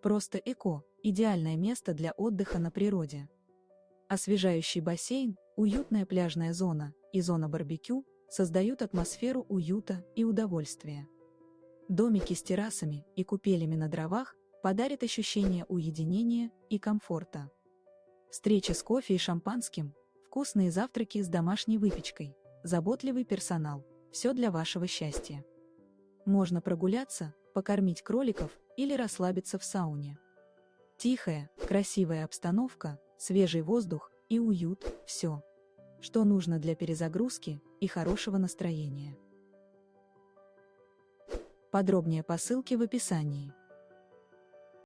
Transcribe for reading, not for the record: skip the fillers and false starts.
Просто Эко – идеальное место для отдыха на природе. Освежающий бассейн, уютная пляжная зона и зона барбекю создают атмосферу уюта и удовольствия. Домики с террасами и купелями на дровах подарят ощущение уединения и комфорта. Встречи с кофе и шампанским, вкусные завтраки с домашней выпечкой, заботливый персонал – все для вашего счастья. Можно прогуляться, покормить кроликов или расслабиться в сауне. Тихая, красивая обстановка, свежий воздух и уют – все, что нужно для перезагрузки и хорошего настроения. Подробнее по ссылке в описании.